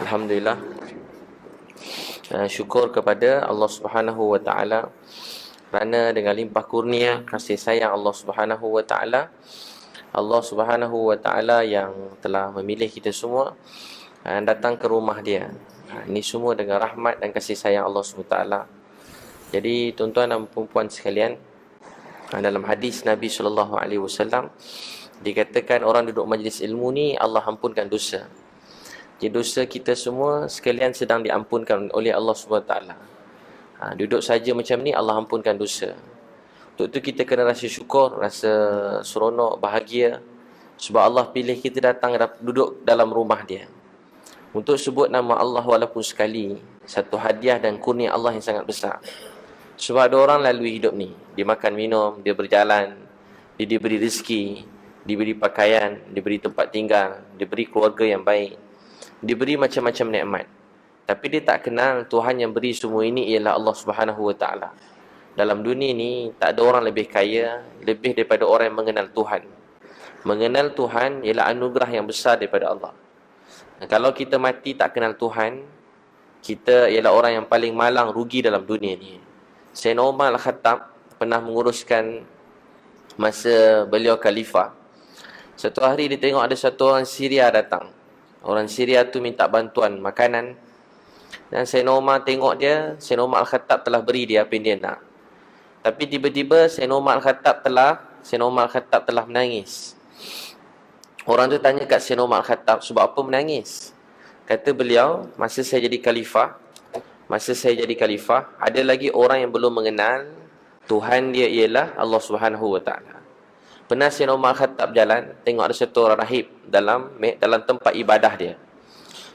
Alhamdulillah, syukur kepada Allah Subhanahu wa taala kerana dengan limpah kurnia kasih sayang Allah Subhanahu wa taala, Allah Subhanahu wa taala yang telah memilih kita semua datang ke rumah dia. Ini semua dengan rahmat dan kasih sayang Allah Subhanahu wa taala. Jadi tuan-tuan dan puan-puan sekalian, dalam hadis Nabi sallallahu alaihi wasallam dikatakan orang duduk majlis ilmu ni Allah ampunkan dosa. Jadi dosa kita semua sekalian sedang diampunkan oleh Allah SWT. Duduk saja macam ni Allah ampunkan dosa. Untuk tu kita kena rasa syukur, rasa seronok, bahagia, sebab Allah pilih kita datang duduk dalam rumah dia. Untuk sebut nama Allah walaupun sekali, satu hadiah dan kurnia Allah yang sangat besar. Sebab ada orang lalui hidup ni, dia makan minum, dia berjalan, dia diberi rezeki, diberi pakaian, diberi tempat tinggal, diberi keluarga yang baik, diberi macam-macam nikmat. Tapi dia tak kenal Tuhan yang beri semua ini ialah Allah Subhanahu wa taala. Dalam dunia ni tak ada orang lebih kaya, lebih daripada orang yang mengenal Tuhan. Mengenal Tuhan ialah anugerah yang besar daripada Allah. Kalau kita mati tak kenal Tuhan, kita ialah orang yang paling malang, rugi dalam dunia ni. Sayyidina Umar Al-Khattab pernah menguruskan masa beliau khalifah. Satu hari dia tengok ada satu orang Syria datang. Orang Syria tu minta bantuan makanan. Dan Sayyidina Umar tengok dia, Sayyidina Umar Al-Khattab telah beri dia apa yang dia nak. Tapi tiba-tiba Sayyidina Umar Al-Khattab telah menangis. Orang tu tanya kat Sayyidina Umar Al-Khattab, sebab apa menangis? Kata beliau, masa saya jadi khalifah, ada lagi orang yang belum mengenal Tuhan dia ialah Allah Subhanahu wa taala. Pernah Sayyidina Umar Khattab jalan, tengok ada satu orang rahib dalam tempat ibadah dia.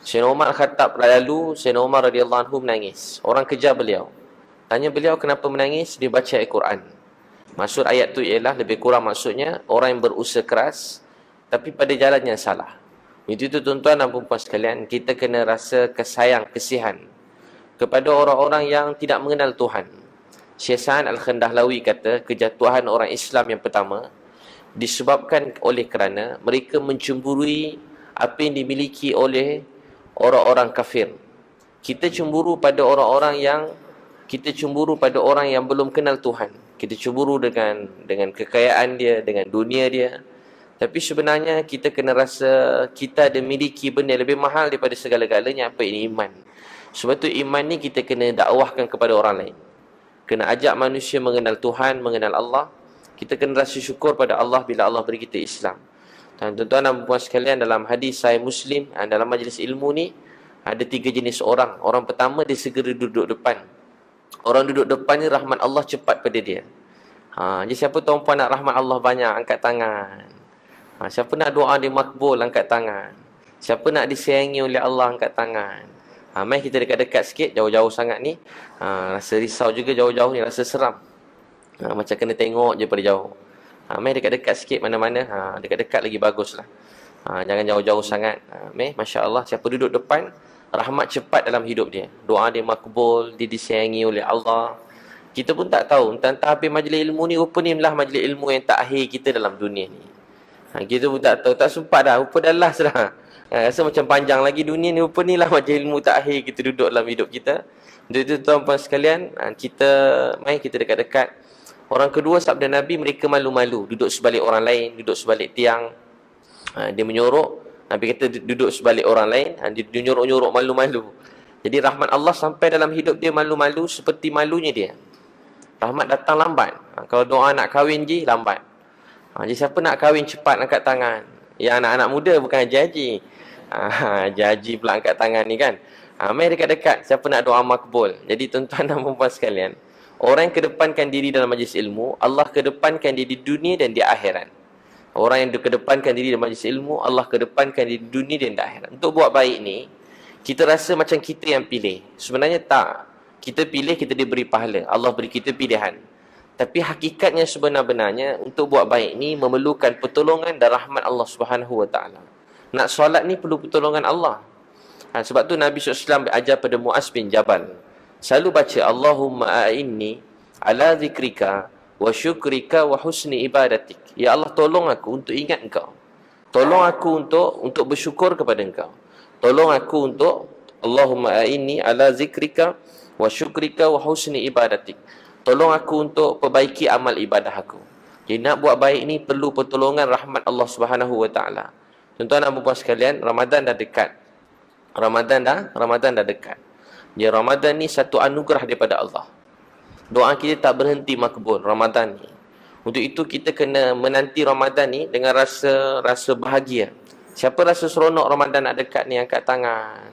Sayyidina Umar Khattab lalu, Sayyidina Umar radhiyallahu anhu menangis. Orang kejar beliau. Tanya beliau kenapa menangis, dia baca Al-Quran. Maksud ayat tu ialah, lebih kurang maksudnya, orang yang berusaha keras, tapi pada jalan yang salah. Itu tuan-tuan dan puan-puan sekalian, kita kena rasa kesihan kepada orang-orang yang tidak mengenal Tuhan. Syekh Sa'ad Al-Khandahlawi kata, kejatuhan orang Islam yang pertama disebabkan oleh kerana mereka mencemburui apa yang dimiliki oleh orang-orang kafir. Kita cemburu pada orang yang belum kenal Tuhan. Kita cemburu dengan kekayaan dia, dengan dunia dia. Tapi sebenarnya kita kena rasa kita ada miliki benda lebih mahal daripada segala-galanya, apa ini iman. Sebab tu iman ni kita kena dakwahkan kepada orang lain. Kena ajak manusia mengenal Tuhan, mengenal Allah. Kita kena rasa syukur pada Allah bila Allah beri kita Islam. Dan tuan-tuan dan puan sekalian, dalam hadis Sahih Muslim, dalam majlis ilmu ni ada 3 jenis orang. Orang pertama, dia segera duduk depan. Orang duduk depan ni rahmat Allah cepat pada dia. Jadi siapa tuan-puan nak rahmat Allah banyak, angkat tangan. Siapa nak doa dia makbul, angkat tangan. Siapa nak disayangi oleh Allah, angkat tangan. Mai kita dekat-dekat sikit, jauh-jauh sangat ni. Rasa risau juga jauh-jauh ni, rasa seram. Macam kena tengok je pada jauh. Mai dekat-dekat sikit mana-mana. Dekat-dekat lagi baguslah. Jangan jauh-jauh sangat. Mai, Masya Allah, siapa duduk depan, rahmat cepat dalam hidup dia. Doa dia makbul, dia disayangi oleh Allah. Kita pun tak tahu. Entah-entah habis majlis ilmu ni, rupa ni lah majlis ilmu yang terakhir kita dalam dunia ni. Kita pun tak tahu. Tak sempat dah. Rupa dah last dah. Rasa macam panjang lagi dunia ni. Rupa ni lah majlis ilmu terakhir kita duduk dalam hidup kita. Untuk itu tuan-tuan sekalian, mari kita dekat-dekat. Orang kedua, sabda Nabi, mereka malu-malu. Duduk sebalik orang lain, duduk sebalik tiang. Dia menyorok. Nabi kata duduk sebalik orang lain. Dia nyorok-nyorok, malu-malu. Jadi rahmat Allah sampai dalam hidup dia malu-malu seperti malunya dia. Rahmat datang lambat. Kalau doa nak kahwin je, lambat. Jadi siapa nak kahwin cepat, angkat tangan. Yang anak-anak muda bukan haji. Haji pula angkat tangan ni kan. Mari dekat-dekat. Siapa nak doa makbul. Jadi tuan-tuan dan puan sekalian, orang yang kedepankan diri dalam majlis ilmu, Allah kedepankan dia di dunia dan di akhirat. Orang yang kedepankan diri dalam majlis ilmu, Allah kedepankan dia di dunia dan di akhirat. Untuk buat baik ni, kita rasa macam kita yang pilih. Sebenarnya tak. Kita pilih, kita diberi pahala. Allah beri kita pilihan. Tapi hakikatnya sebenar-benarnya, untuk buat baik ni memerlukan pertolongan dan rahmat Allah Subhanahu wa taala. Nak solat ni perlu pertolongan Allah. Sebab tu Nabi SAW ajar pada Muaz bin Jabal, selalu baca Allahumma a'inni ala zikrika wa syukrika wa husni ibadatik. Ya Allah, tolong aku untuk ingat Engkau. Tolong aku untuk bersyukur kepada Engkau. Tolong aku Allahumma a'inni ala zikrika wa syukrika wa husni ibadatik. Tolong aku untuk perbaiki amal ibadah aku. Jadi nak buat baik ni perlu pertolongan rahmat Allah Subhanahu wa taala. Tuan-tuan dan puan sekalian, Ramadan dah dekat. Ramadan dah dekat. Ya, Ramadan ni satu anugerah daripada Allah. Doa kita tak berhenti makbul Ramadan ni. Untuk itu kita kena menanti Ramadan ni dengan rasa bahagia. Siapa rasa seronok Ramadan nak dekat ni, angkat tangan.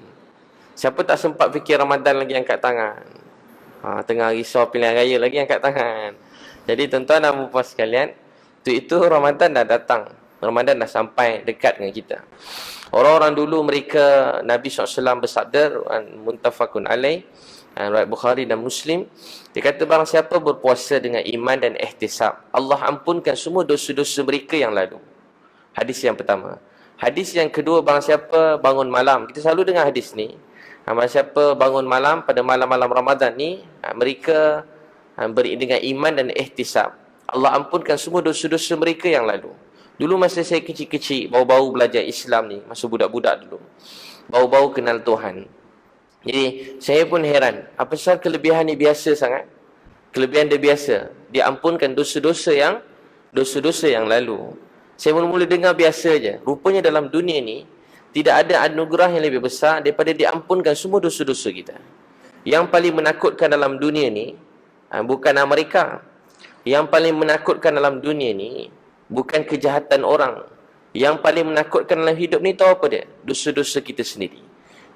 Siapa tak sempat fikir Ramadan lagi, angkat tangan. Tengah risau pilihan raya lagi, angkat tangan. Jadi tuan-tuan dan puan sekalian, itu Ramadan dah datang. Ramadan dah sampai dekat dengan kita. Orang-orang dulu mereka, Nabi SAW bersabda, muntafaqun alaih, riwayat Bukhari dan Muslim, dia kata barang siapa berpuasa dengan iman dan ihtisab, Allah ampunkan semua dosa-dosa mereka yang lalu. Hadis yang pertama. Hadis yang kedua, barang siapa bangun malam, kita selalu dengar hadis ni, barang siapa bangun malam pada malam-malam Ramadan ni, mereka beri dengan iman dan ihtisab, Allah ampunkan semua dosa-dosa mereka yang lalu. Dulu masa saya kecil-kecil, baru-baru belajar Islam ni, masa budak-budak dulu, baru-baru kenal Tuhan. Jadi saya pun heran, apa sebab kelebihan ni biasa sangat? Kelebihan dia biasa, dia ampunkan dosa-dosa yang lalu. Saya mula-mula dengar biasa je. Rupanya dalam dunia ni tidak ada anugerah yang lebih besar daripada diampunkan semua dosa-dosa kita. Yang paling menakutkan dalam dunia ni bukan Amerika. Yang paling menakutkan dalam dunia ni bukan kejahatan orang. Yang paling menakutkan dalam hidup ni tahu apa dia? Dosa-dosa kita sendiri.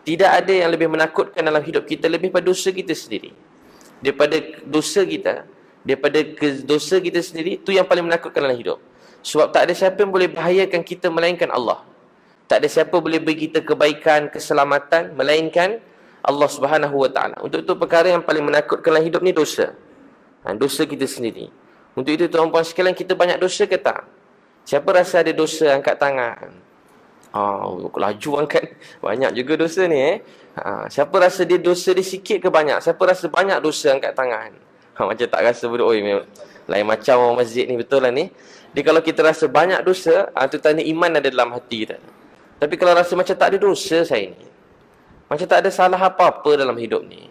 Tidak ada yang lebih menakutkan dalam hidup kita lebih pada dosa kita sendiri. Daripada dosa kita sendiri, itu yang paling menakutkan dalam hidup. Sebab tak ada siapa yang boleh bahayakan kita melainkan Allah. Tak ada siapa boleh beri kita kebaikan, keselamatan melainkan Allah Subhanahu wa taala. Untuk itu perkara yang paling menakutkan dalam hidup ni dosa. Dosa kita sendiri. Untuk itu tuan-puan sekalian, kita banyak dosa ke tak? Siapa rasa ada dosa, angkat tangan. Laju angkat. Banyak juga dosa ni. Siapa rasa dia dosa dia sikit ke banyak? Siapa rasa banyak dosa, angkat tangan. Macam tak rasa pun. Lain macam orang masjid ni, betul lah ni. Jadi kalau kita rasa banyak dosa, itu tanda iman ada dalam hati kita. Tapi kalau rasa macam tak ada dosa saya ni, macam tak ada salah apa-apa dalam hidup ni,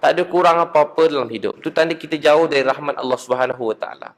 tak ada kurang apa-apa dalam hidup, itu tanda kita jauh dari rahmat Allah Subhanahu wa taala.